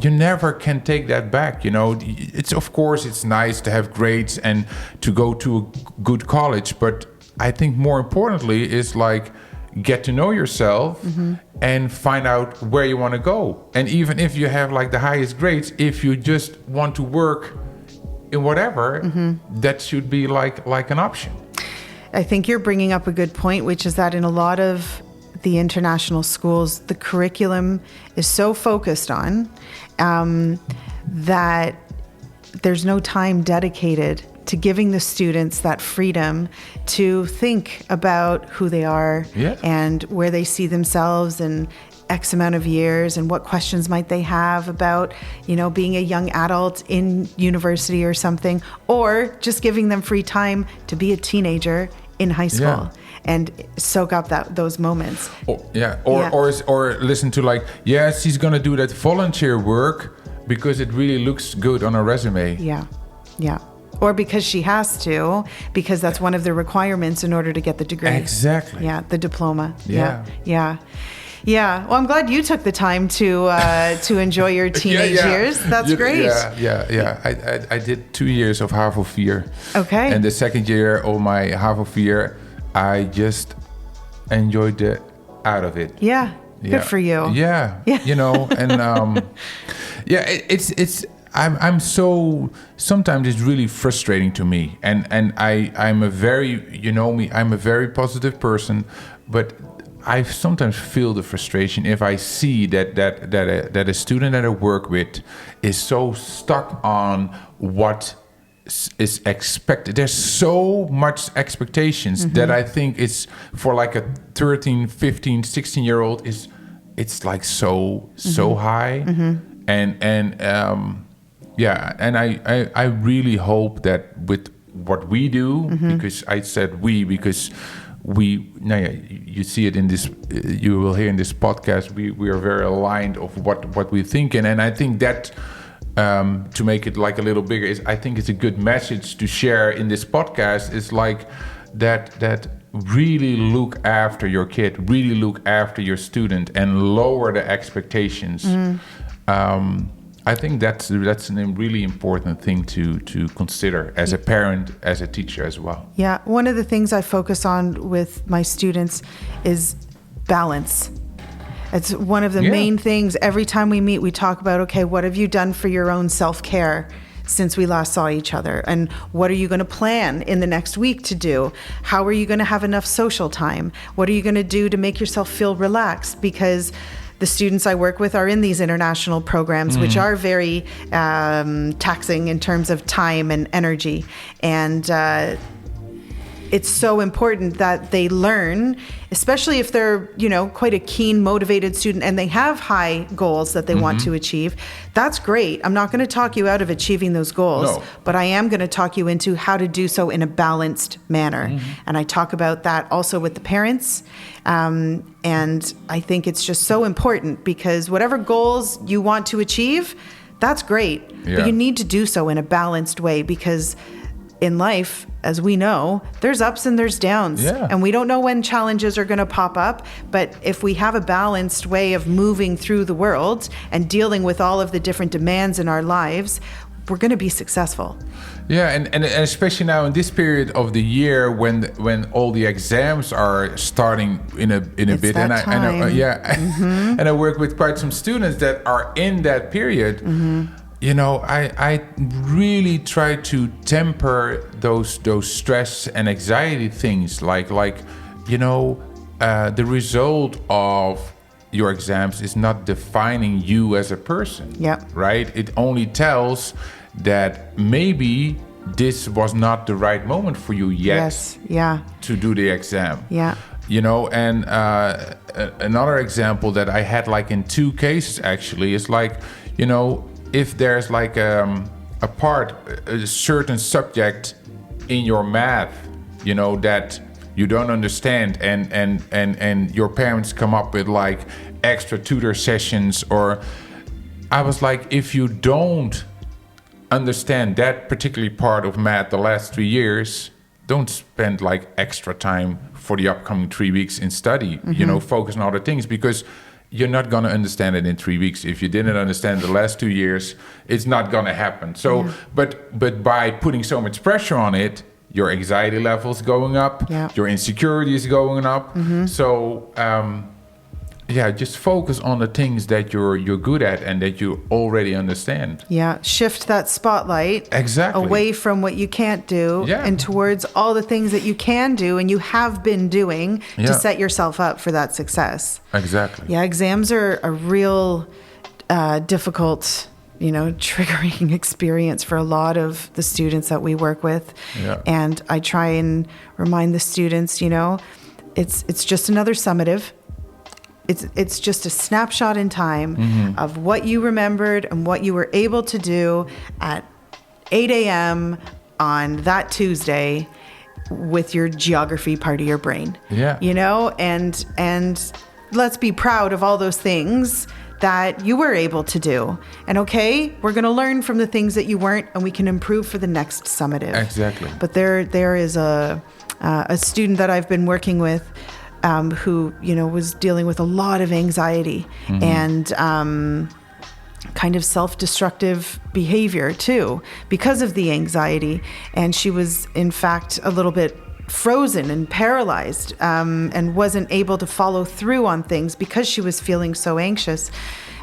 you never can take that back. You know, it's of course it's nice to have grades and to go to a good college, but I think more importantly is like get to know yourself and find out where you want to go. And even if you have like the highest grades, if you just want to work in whatever, that should be like an option. I think you're bringing up a good point, which is that in a lot of the international schools, the curriculum is so focused on that there's no time dedicated to giving the students that freedom to think about who they are and where they see themselves in X amount of years, and what questions might they have about, you know, being a young adult in university or something, or just giving them free time to be a teenager in high school and soak up those moments. Or listen to like, yes, he's gonna do that volunteer work because it really looks good on a resume. Or because she has to, because that's one of the requirements in order to get the degree. Exactly. Yeah, the diploma. Yeah. Yeah. Well, I'm glad you took the time to enjoy your teenage years. That's great. Yeah. I did 2 years of HAVO 4. Okay. And the second year of my HAVO 4, I just enjoyed the out of it. Yeah. Good for you. Yeah. You know, and it's I'm so, sometimes it's really frustrating to me, and I'm a very, you know me, I'm a very positive person, but I sometimes feel the frustration if I see that a student that I work with is so stuck on what is expected. There's so much expectations that I think it's for like a 13, 15, 16-year-old it's like so high, and I really hope that with what we do, because I said because you see it in this, you will hear in this podcast, we are very aligned of what we think, and I think that to make it like a little bigger I think it's a good message to share in this podcast. Is like that really look after your kid, really look after your student, and lower the expectations. I think that's a really important thing to consider as a parent, as a teacher as well. Yeah, one of the things I focus on with my students is balance. It's one of the main things. Every time we meet, we talk about, okay, what have you done for your own self-care since we last saw each other? And what are you going to plan in the next week to do? How are you going to have enough social time? What are you going to do to make yourself feel relaxed? Because the students I work with are in these international programs, which are very taxing in terms of time and energy. And it's so important that they learn, especially if they're, quite a keen, motivated student and they have high goals that they want to achieve. That's great. I'm not going to talk you out of achieving those goals, but I am going to talk you into how to do so in a balanced manner. And I talk about that also with the parents. And I think it's just so important, because whatever goals you want to achieve, that's great. But you need to do so in a balanced way, because in life, as we know, there's ups and there's downs. And we don't know when challenges are going to pop up. But if we have a balanced way of moving through the world and dealing with all of the different demands in our lives, we're going to be successful. Yeah, and especially now in this period of the year when all the exams are starting in a bit, and and I work with quite some students that are in that period. I really try to temper those stress and anxiety things, like the result of your exams is not defining you as a person. Right? It only tells that maybe this was not the right moment for you yet to do the exam. And another example that I had, like in 2 cases actually, is like, if there's like a certain subject in your math, that you don't understand, and your parents come up with like extra tutor sessions, or I was like, if you don't understand that particular part of math the last 3 years, don't spend like extra time for the upcoming 3 weeks in study. Focus on other things, because you're not going to understand it in 3 weeks. If you didn't understand the last 2 years, it's not going to happen. So, but by putting so much pressure on it, your anxiety levels going up, your insecurity is going up. So, just focus on the things that you're good at and that you already understand. Shift that spotlight away from what you can't do and towards all the things that you can do and you have been doing to set yourself up for that success. Exams are a real difficult, triggering experience for a lot of the students that we work with. And I try and remind the students, it's just another summative. It's just a snapshot in time of what you remembered and what you were able to do at 8 a.m. on that Tuesday with your geography part of your brain. And let's be proud of all those things that you were able to do. And okay, we're going to learn from the things that you weren't, and we can improve for the next summative. Exactly. But there is a student that I've been working with who, was dealing with a lot of anxiety and kind of self-destructive behavior too because of the anxiety. And she was, in fact, a little bit frozen and paralyzed and wasn't able to follow through on things because she was feeling so anxious.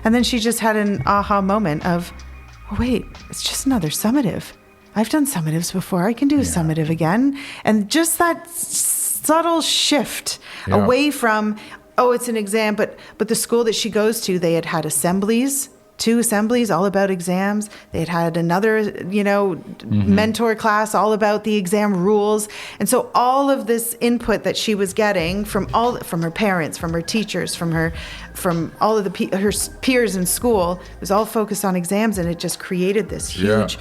And then she just had an aha moment of, oh, wait, it's just another summative. I've done summatives before. I can do a summative again. And just that subtle shift away from, oh, it's an exam. But the school that she goes to, they had assemblies, 2 assemblies all about exams. They had another, mentor class all about the exam rules. And so all of this input that she was getting from her parents, from her teachers, from all of her peers in school was all focused on exams, and it just created this huge,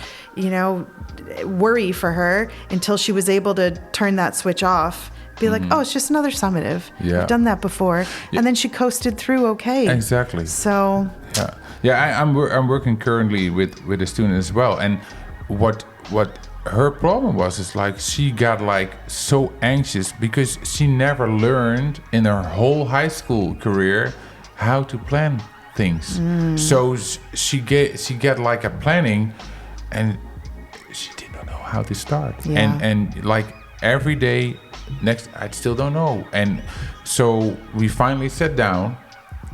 worry for her until she was able to turn that switch off. Be like, oh, it's just another summative. Yeah. I've done that before. Yeah. And then she coasted through okay. Exactly. So... Yeah, I'm working currently with a student as well. And what her problem was is like she got like so anxious because she never learned in her whole high school career how to plan things. So she get like a planning and she did not know how to start. Yeah. And like every day... Next, I still don't know. And so we finally sat down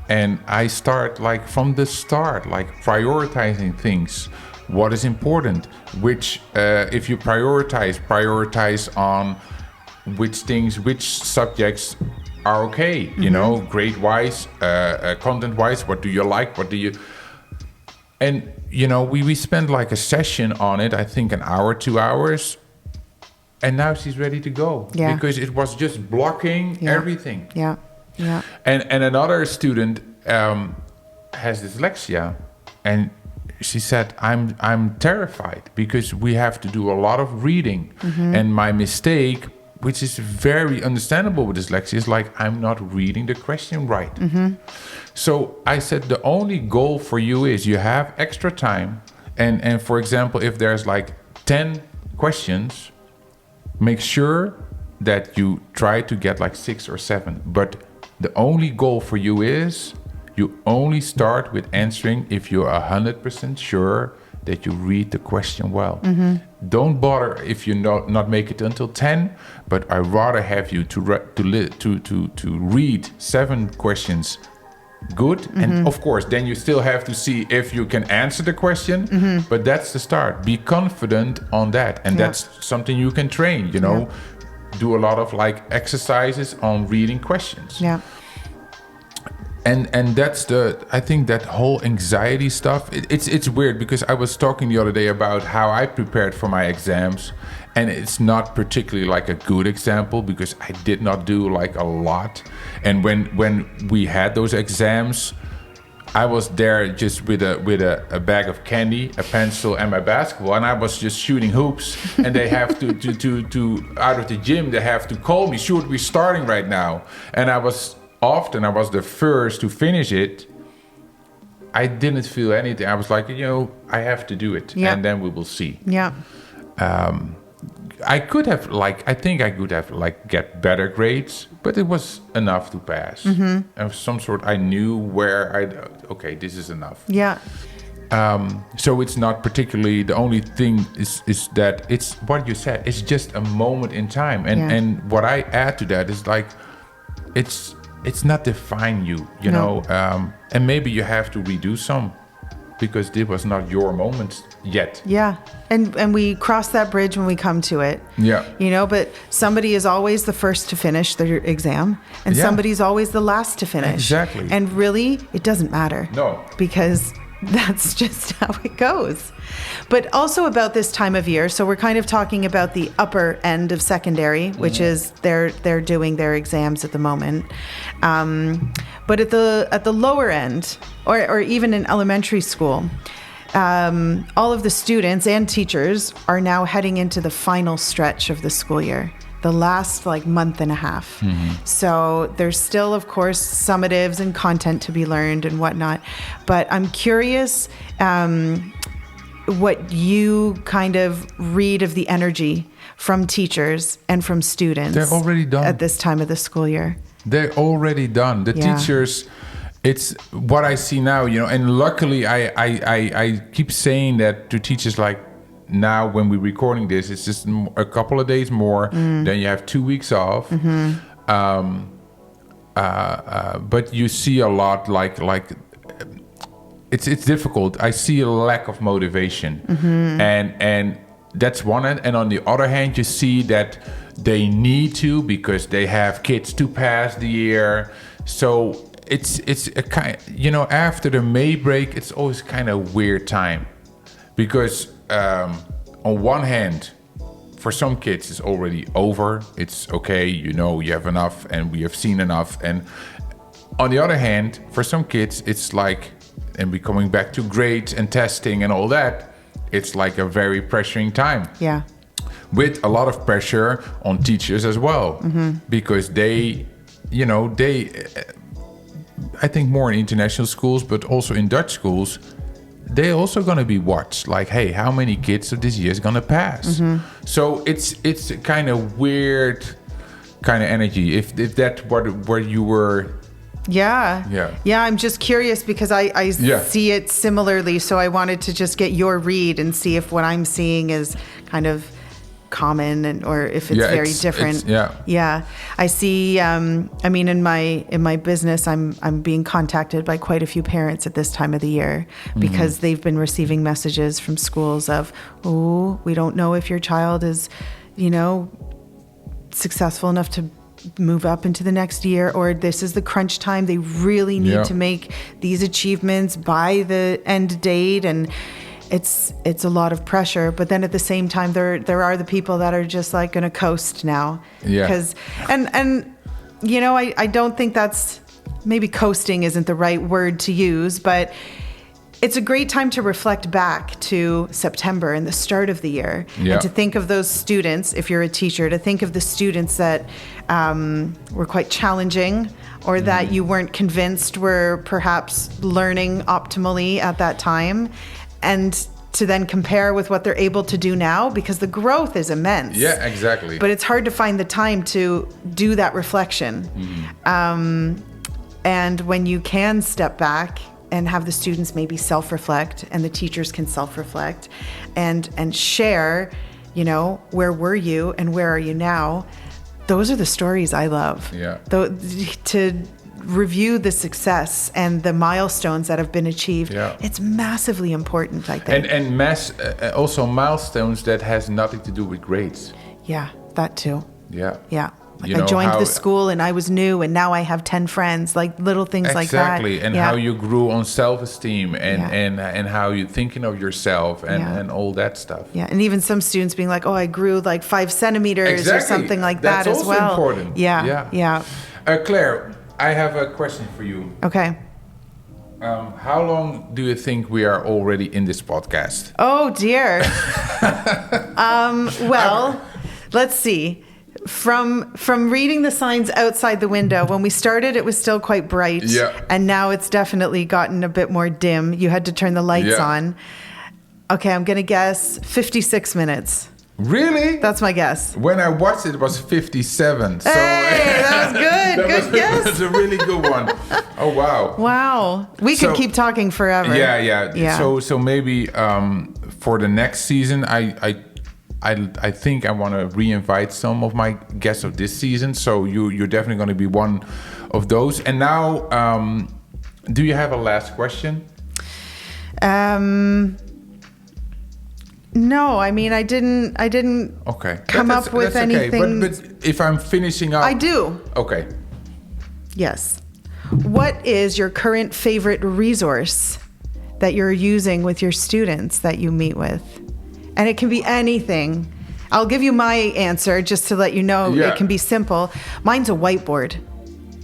and I start like from the start, like prioritizing things. What is important? Which, if you prioritize on which subjects are okay, grade-wise, content-wise, what do you like? What do you... And, we spent like a session on it, I think an hour, 2 hours. And now she's ready to go because it was just blocking everything. Yeah, yeah. And another student has dyslexia, and she said, "I'm terrified because we have to do a lot of reading, and my mistake, which is very understandable with dyslexia, is like I'm not reading the question right." So I said, the only goal for you is you have extra time, and for example, if there's like 10 questions. Make sure that you try to get like 6 or 7. But the only goal for you is you only start with answering if you're 100% sure that you read the question well. Don't bother if you not make it until 10, but I'd rather have you to read 7 questions good. And of course, then you still have to see if you can answer the question, but that's the start. Be confident on that. And that's something you can train, do a lot of like exercises on reading questions. Yeah. And that's I think that whole anxiety stuff, it's weird because I was talking the other day about how I prepared for my exams, and it's not particularly like a good example because I did not do like a lot. And when we had those exams, I was there just with a bag of candy, a pencil, and my basketball, and I was just shooting hoops. And they have to out of the gym, they have to call me, shoot, we're starting right now. And I was the first to finish it. I didn't feel anything. I was like, I have to do it, and then we will see. Yeah. I think I could have get better grades, but it was enough to pass. Of some sort, I knew where this is enough. Yeah. So it's not particularly, the only thing is that it's what you said. It's just a moment in time, and what I add to that is like, it's not define you, know, and maybe you have to redo some. Because this was not your moment yet. Yeah, and we cross that bridge when we come to it. Yeah. But somebody is always the first to finish their exam, and somebody's always the last to finish. Exactly. And really, it doesn't matter. No. Because that's just how it goes. But also about this time of year, so we're kind of talking about the upper end of secondary, which is they're doing their exams at the moment. But at the lower end, or even in elementary school, all of the students and teachers are now heading into the final stretch of the school year. the last like month and a half. So there's still, of course, summatives and content to be learned and whatnot. But I'm curious what you kind of read of the energy from teachers and from students. They're already done. At this time of the school year. They're already done. The teachers, it's what I see now, and luckily I keep saying that to teachers like, now when we're recording this, it's just a couple of days more. Then you have 2 weeks off. But you see a lot like it's difficult. I see a lack of motivation, and that's one end. And on the other hand, you see that they need to because they have kids to pass the year. So it's a kind, after the May break, it's always kind of weird time because. On one hand, for some kids, it's already over. It's okay, you have enough and we have seen enough. And on the other hand, for some kids, it's like, and we're coming back to grades and testing and all that, it's like a very pressuring time. Yeah. With a lot of pressure on teachers as well. Because they, I think more in international schools, but also in Dutch schools, they're also going to be watched. Like, hey, how many kids of this year is going to pass? So it's a kind of weird kind of energy. If that's where you were. Yeah. I'm just curious because I see it similarly. So I wanted to just get your read and see if what I'm seeing is kind of common or if it's very different. I see. In my business, I'm being contacted by quite a few parents at this time of the year because they've been receiving messages from schools of, oh, we don't know if your child is, successful enough to move up into the next year, or this is the crunch time. They really need to make these achievements by the end date, and it's a lot of pressure. But then at the same time, there are the people that are just like going to coast now. Because I don't think that's, maybe coasting isn't the right word to use, but it's a great time to reflect back to September and the start of the year, and to think of those students, if you're a teacher, to think of the students that were quite challenging or that you weren't convinced were perhaps learning optimally at that time, and to then compare with what they're able to do now, because the growth is immense. Yeah, exactly. But it's hard to find the time to do that reflection. And when you can step back and have the students maybe self-reflect, and the teachers can self-reflect and share, where were you and where are you now? Those are the stories I love. To review the success and the milestones that have been achieved, it's massively important, I think. And also milestones that has nothing to do with grades. Yeah, that too. Yeah. Like I joined the school and I was new and now I have 10 friends, like little things like that. Exactly, and how you grew on self-esteem and how you're thinking of yourself and all that stuff. Yeah, and even some students being like, oh, I grew like 5 centimeters or something like that as well. That's also important. Yeah. Claire, I have a question for you. Okay. How long do you think we are already in this podcast? Oh, dear. Well, let's see. From reading the signs outside the window, when we started, it was still quite bright. And now it's definitely gotten a bit more dim. You had to turn the lights on. Okay, I'm going to guess 56 minutes. Really? That's my guess. When I watched it, it was 57. So hey, that was good. Good guess. That was a really good one. Oh, wow. Wow. We could keep talking forever. Yeah. So maybe for the next season, I think I want to re-invite some of my guests of this season. So you're definitely going to be one of those. And now, do you have a last question? No, I mean, I didn't come up with anything. Okay. But if I'm finishing up... I do. Okay. Yes. What is your current favorite resource that you're using with your students that you meet with? And it can be anything. I'll give you my answer just to let you know it can be simple. Mine's a whiteboard.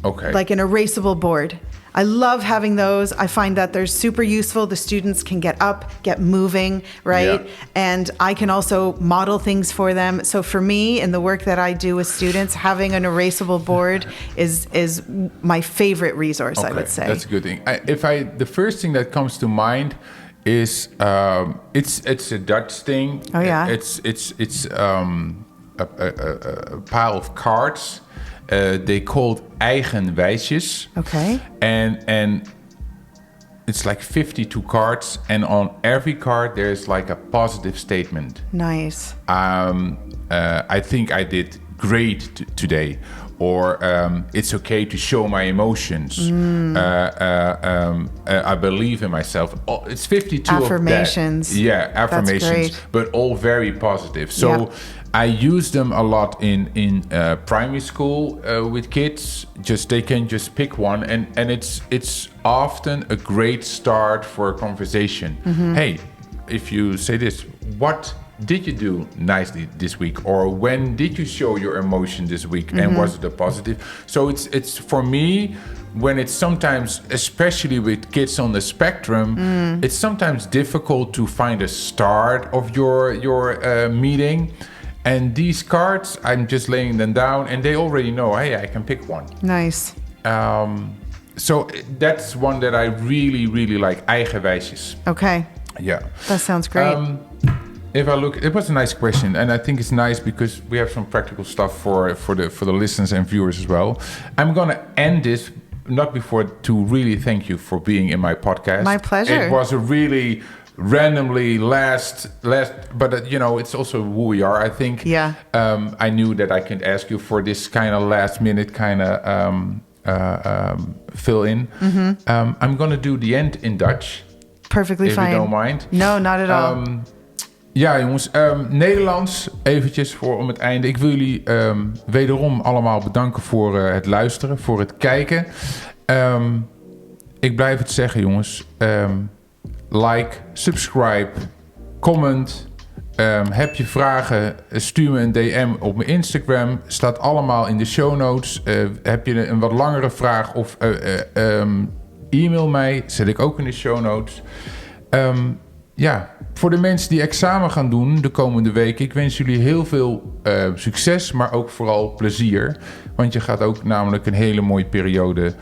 Okay. Like an erasable board. I love having those. I find that they're super useful. The students can get up, get moving, right? Yeah. And I can also model things for them. So for me, in the work that I do with students, having an erasable board is my favorite resource, I would say. That's a good thing. The first thing that comes to mind is it's a Dutch thing. Oh yeah. It's a pile of cards. They called eigen wijsjes. Okay. And it's like 52 cards, and on every card there's like a positive statement. Nice. I think I did great today, or it's okay to show my emotions. I believe in myself. It's 52 affirmations. Of that. Yeah, affirmations, That's great. but all very positive. So Yeah. I use them a lot in primary school with kids. They can just pick one, and it's often a great start for a conversation. Hey, if you say this, what did you do nicely this week, or when did you show your emotion this week, and was it a positive? So it's for me, when it's sometimes, especially with kids on the spectrum, it's sometimes difficult to find a start of your meeting. And these cards, I'm just laying them down, and they already know, hey, I can pick one. Nice. So that's one that I really, really like, eigen wijsjes. Okay. Yeah. That sounds great. If I look, it was a nice question, and I think it's nice because we have some practical stuff for the listeners and viewers as well. I'm gonna end this not before to really thank you for being in my podcast. My pleasure. It was a really randomly last, but it's also who we are. I think. Yeah. I knew that I could ask you for this kind of last minute kind of fill in. I'm gonna do the end in Dutch. Perfectly if fine. you don't mind. No, not at all. Ja, jongens. Nederlands, eventjes om het einde. Ik wil jullie wederom allemaal bedanken voor het luisteren, voor het kijken. Ik blijf het zeggen, jongens. Like, subscribe, comment. Heb je vragen, stuur me een DM op mijn Instagram. Staat allemaal in de show notes. Heb je een wat langere vraag of e-mail mij. Zet ik ook in de show notes. Voor de mensen die examen gaan doen de komende weken, ik wens jullie heel veel succes, maar ook vooral plezier. Want je gaat ook namelijk een hele mooie periode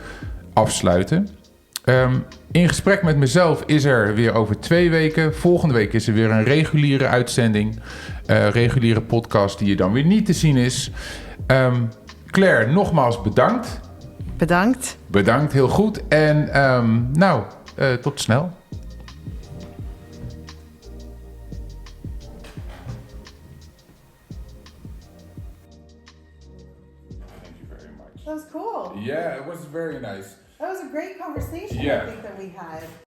afsluiten. In gesprek met mezelf is er weer over 2 weken. Volgende week is er weer een reguliere uitzending. Reguliere podcast die je dan weer niet te zien is. Claire, nogmaals bedankt. Bedankt. Bedankt, heel goed. En tot snel. That was cool. Yeah, it was very nice. That was a great conversation, Yeah. I think, that we had.